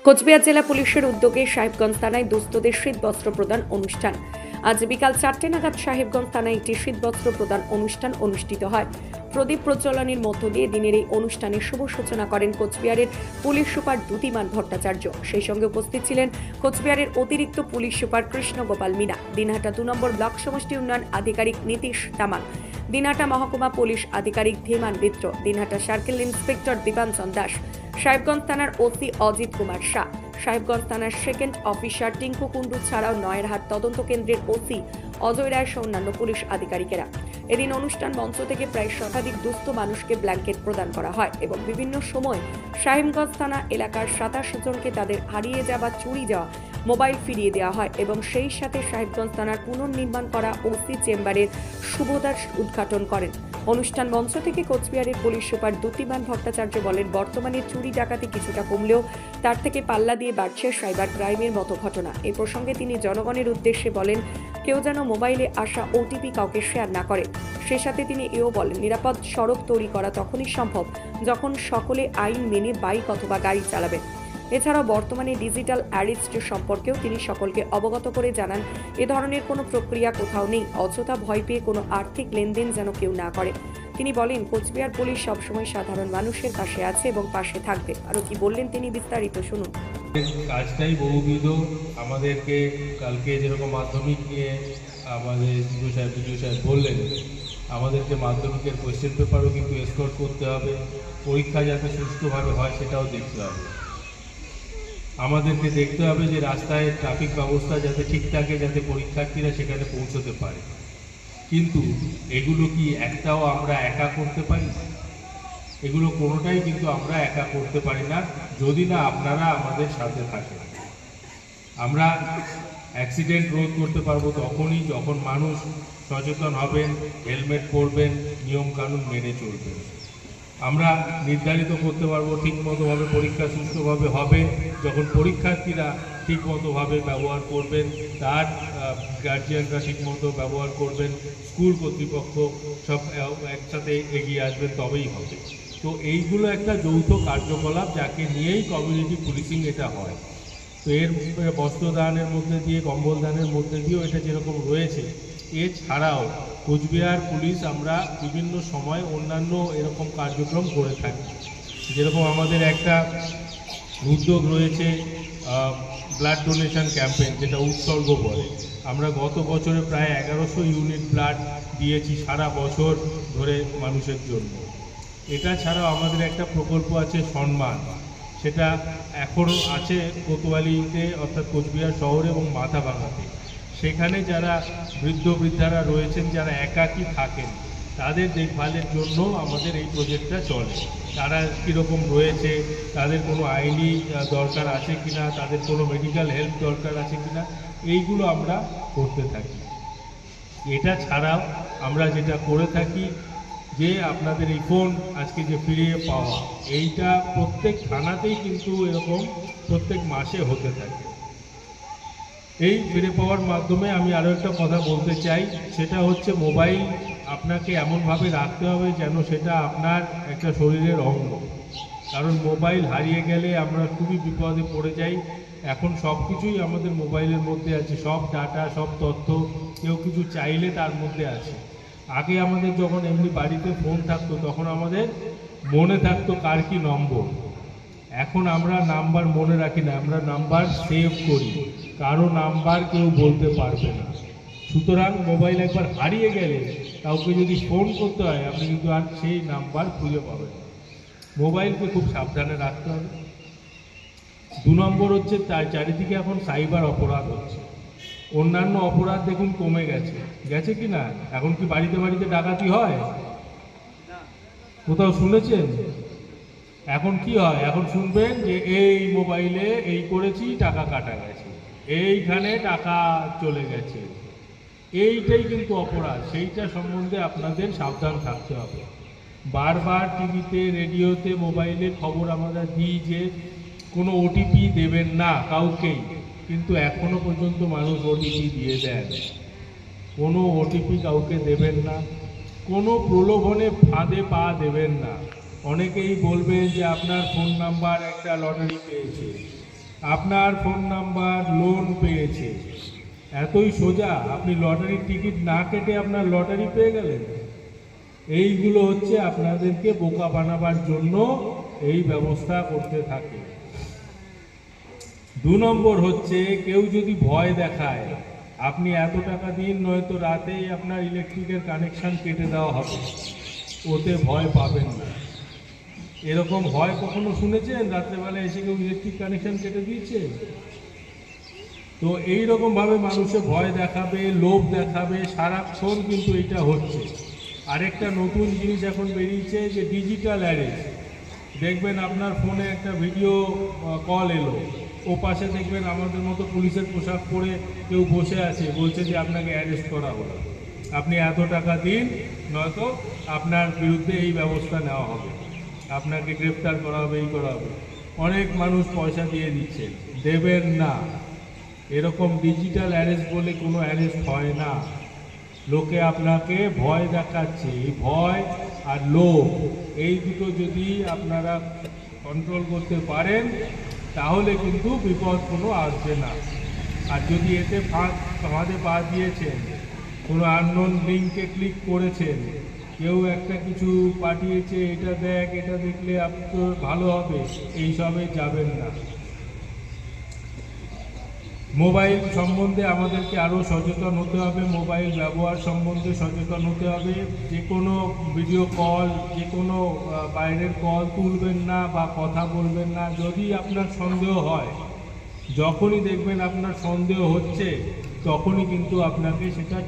কোচবিহার জেলা পুলিশের উদ্যোগে সাহেবগঞ্জ থানায় দুস্থদের শীত বস্ত্র প্রদান অনুষ্ঠান। আজ বিকাল 4টে নাগাদ সাহেবগঞ্জ থানায় একটি শীত বস্ত্র প্রদান অনুষ্ঠান অনুষ্ঠিত হয়। প্রদীপ প্রজ্বলনের মধ্য দিয়ে দিনের এই অনুষ্ঠানের শুভ সূচনা করেন কোচবিহারের পুলিশ সুপার দ্যুতিমান ভট্টাচার্য। সেই সঙ্গে উপস্থিত ছিলেন কোচবিহারের অতিরিক্ত পুলিশ সুপার কৃষ্ণ গোপাল মিনা, দিনহাটা 2 নম্বর ব্লক সমষ্টি উন্নয়ন আধিকারিক নীতিশ তামাং, দিনহাটা মহকুমা পুলিশ আধিকারিক ধীমান মিত্র, দিনহাটা সার্কেল ইন্সপেক্টর দীপাঞ্জন দাস, সাহেবগঞ্জ থানার ওসি অজিত কুমার শাহ, সাহেবগঞ্জ থানার সেকেন্ড অফিসার টিঙ্কু কুন্ডু ছাড়াও নয়েরহাট তদন্ত কেন্দ্রের ওসি অজয় রায় সহ অন্যান্য পুলিশ আধিকারিকেরা। এদিন অনুষ্ঠান মঞ্চ থেকে প্রায় শতাধিক দুস্থ মানুষকে ব্ল্যাঙ্কেট প্রদান করা হয় এবং বিভিন্ন সময় সাহেবগঞ্জ থানা এলাকার 27 জনকে তাদের হারিয়ে যাওয়া চুরি যাওয়া মোবাইল ফিরিয়ে দেওয়া হয় এবং সেই সাথে সাহেবগঞ্জ থানার পুনর্নির্মাণ করা ওসি চেম্বারের শুভদাস উদ্ঘাটন করেন। অনুষ্ঠান মঞ্চ থেকে কোচবিহারের পুলিশ সুপার দ্যুতিমান ভট্টাচার্য বলেন, বর্তমানে চুরি ডাকাতি কিছুটা কমলেও তার থেকে পাল্লা দিয়ে বাড়ছে সাইবার ক্রাইমের মতো ঘটনা। এই প্রসঙ্গে তিনি জনগণের উদ্দেশ্যে বলেন, কেউ যেন মোবাইলে আসা ওটিপি কাউকে শেয়ার না করে। সে সাথে তিনি এও বলেন, নিরাপদ সড়ক তৈরি করা তখনই সম্ভব যখন সকলে আইন মেনে বাইক অথবা গাড়ি চালাবে। এছাড়াও বর্তমানে ডিজিটাল অ্যারেস্ট সম্পর্কেও তিনি সকলকে অবগত করে জানান, এ ধরনের কোনো প্রক্রিয়া কোথাও নেই, অযথা ভয় পেয়ে কোনো আর্থিক লেনদেন যেন কেউ না করে। তিনি বলেন, কোচবিহার পুলিশ সবসময় সাধারণ মানুষের পাশে আছে এবং পাশে থাকবে। আরও কি বললেন তিনি বিস্তারিত শুনুন। কাজটাই বহুবিধ। আমাদেরকে কালকে যেরকম মাধ্যমিক নিয়ে আমাদের বিডিও সাহেব বললেন, আমাদেরকে মাধ্যমিকের কোয়েশ্চেন পেপারও কিন্তু এসকর্ট করতে হবে, পরীক্ষা যাতে সুষ্ঠুভাবে হয় সেটাও দেখতে হবে। আমাদেরকে দেখতে হবে যে রাস্তায় ট্রাফিক ব্যবস্থা যাতে ঠিক থাকে, যাতে পরীক্ষার্থীরা সেখানে পৌঁছতে পারে। কিন্তু এগুলো কি একটাও আমরা একা করতে পারি? এগুলো কোনোটাই কিন্তু আমরা একা করতে পারি না যদি না আপনারা আমাদের সাথে থাকেন। আমরা অ্যাক্সিডেন্ট রোধ করতে পারবো তখনই যখন মানুষ সচেতন হবেন, হেলমেট পরবেন, নিয়মকানুন মেনে চলবেন। আমরা নির্ধারিত করতে পারবো ঠিকমতোভাবে পরীক্ষা সুষ্ঠুভাবে হবে যখন পরীক্ষার্থীরা ঠিকমতোভাবে ব্যবহার করবেন, তার গার্জিয়ানরা ঠিকমতো ব্যবহার করবেন, স্কুল কর্তৃপক্ষ সব একসাথে এগিয়ে আসবেন, তবেই হবে। তো এইগুলো একটা যৌথ কার্যকলাপ, যাকে নিয়েই কমিউনিটি পুলিশিং এটা হয়। তো এর বস্ত্রদানের মধ্যে দিয়ে, কম্বল দানের মধ্যে দিয়েও এটা যেরকম রয়েছে, এছাড়াও কোচবিহার পুলিশ আমরা বিভিন্ন সময় অন্যান্য এরকম কার্যক্রম করে থাকি। যেরকম আমাদের একটা উদ্যোগ রয়েছে ব্লাড ডোনেশন ক্যাম্পেইন, যেটা উৎসর্গ বলে। আমরা গত বছরে প্রায় 1100 ইউনিট ব্লাড দিয়েছি সারা বছর ধরে মানুষের জন্য। এটা ছাড়াও আমাদের একটা প্রকল্প আছে সম্মান, সেটা এখনও আছে কোতোয়ালিতে অর্থাৎ কোচবিহার শহরে এবং মাথাভাঙাতে। সেখানে যারা বৃদ্ধারা রয়েছেন, যারা একাকী থাকেন, তাদের দেখভালের জন্য আমাদের এই প্রজেক্টটা চলে। তারা কীরকম রয়েছে, তাদের কোনো আইনি দরকার আছে কিনা, তাদের কোনো মেডিকেল হেল্প দরকার আছে কিনা, এইগুলো আমরা করতে থাকি। এটা ছাড়াও আমরা যেটা করে থাকি যে আপনাদের এই ফোন আজকে যে ফিরিয়ে পাওয়া, এইটা প্রত্যেক থানাতেই কিন্তু এরকম প্রত্যেক মাসে হতে থাকে। এই ফিরে পাওয়ার মাধ্যমে আমি আরও একটা কথা বলতে চাই, সেটা হচ্ছে মোবাইল আপনাকে এমনভাবে রাখতে হবে যেন সেটা আপনার একটা শরীরের অঙ্গ। কারণ মোবাইল হারিয়ে গেলে আমরা খুবই বিপদে পড়ে যাই। এখন সব কিছুই আমাদের মোবাইলের মধ্যে আছে, সব ডাটা, সব তথ্য কেউ কিছু চাইলে তার মধ্যে আছে। আগে আমাদের যখন এমনি বাড়িতে ফোন থাকতো তখন আমাদের মনে থাকতো কার কি নম্বর। এখন আমরা নাম্বার মনে রাখি না, আমরা নাম্বার সেভ করি, কারো নাম্বার কেউ বলতে পারবে না। সুতরাং মোবাইল একবার হারিয়ে গেলে কাউকে যদি ফোন করতে হয়, আপনি কিন্তু আর সেই নাম্বার খুঁজে পাবেন না। মোবাইলকে খুব সাবধানে রাখতে হবে। 2 নম্বর হচ্ছে, তার চারিদিকে এখন সাইবার অপরাধ হচ্ছে। অন্যান্য অপরাধ দেখুন কমে গেছে কি না? এখন কি বাড়িতে বাড়িতে ডাকাতি হয়? কোথাও শুনেছেন? এখন কি হয়? এখন শুনবেন যে এই মোবাইলে এই করেছি, টাকা কাটা গেছে, এইখানে টাকা চলে গেছে। এইটাই কিন্তু অপরাধ। সেইটা সম্বন্ধে আপনাদের সাবধান থাকতে হবে। বারবার টিভিতে, রেডিওতে, মোবাইলে খবর আমরা দিই যে কোনো ওটিপি দেবেন না কাউকেই, কিন্তু এখনো পর্যন্ত মানুষ ওটিপি দিয়ে দেন। কোনো ওটিপি কাউকে দেবেন না, কোনো প্রলোভনে ফাঁদে পা দেবেন না। অনেকেই বলবেন যে আপনার ফোন নাম্বার একটা লটারি পেয়েছে, আপনার ফোন নাম্বার লোন পেয়েছে, এতই সোজা আপনি লটারির টিকিট না কেটে আপনার লটারি পেয়ে গেলেন। এইগুলো হচ্ছে আপনাদেরকে বোকা বানাবার জন্য এই ব্যবস্থা করতে থাকে। 2 নম্বর হচ্ছে, কেউ যদি ভয় দেখায় আপনি এত টাকা দিন, নয়তো রাতেই আপনার ইলেকট্রিকের কানেকশন কেটে দেওয়া হবে, ওতে ভয় পাবেন না। এরকম হয় কখনো শুনেছেন রাত্রেবেলা এসে কেউ ইলেকট্রিক কানেকশন কেটে দিয়েছে? তো এই রকমভাবে মানুষে ভয় দেখাবে, লোভ দেখাবে, সারাক্ষণ কিন্তু এটা হচ্ছে। আরেকটা নতুন জিনিস এখন বেরিয়েছে যে ডিজিটাল অ্যারেস্ট। দেখবেন আপনার ফোনে একটা ভিডিও কল এলো, ও পাশে দেখবেন আমাদের মতো পুলিশের পোশাক পরে কেউ বসে আছে, বলছে যে আপনাকে অ্যারেস্ট করা হলো, আপনি এত টাকা দিন, নয়তো আপনার বিরুদ্ধে এই ব্যবস্থা নেওয়া হবে, আপনাকে গ্রেফতার করা হবে, এই করা হবে। অনেক মানুষ পয়সা দিয়ে দিচ্ছে, দেবেন না। এরকম ডিজিটাল অ্যারেস্ট বলে কোনো অ্যারেস্ট হয় না। লোকে আপনাকে ভয় দেখাচ্ছে। এই ভয় আর লোভ, এই দুটো যদি আপনারা কন্ট্রোল করতে পারেন তাহলে কিন্তু বিপদ কোনো আসবে না। আর যদি এতে ফাঁদে পা দিয়েছেন, কোনো আননোন লিঙ্কে ক্লিক করেছেন, কেউ একটা কিছু পাঠিয়েছে, এটা দেখ, এটা দেখলে আপনার ভালো হবে, এইসবে যাবেন না। মোবাইল সম্বন্ধে আমাদেরকে আরও সচেতন হতে হবে, মোবাইল ব্যবহার সম্বন্ধে সচেতন হতে হবে। যে কোনো ভিডিও কল, যে কোনো বাইরের কল তুলবেন না বা কথা বলবেন না। যদি আপনার সন্দেহ হয়, যখনই দেখবেন আপনার সন্দেহ হচ্ছে, তখনই কিন্তু আপনাকে সেটা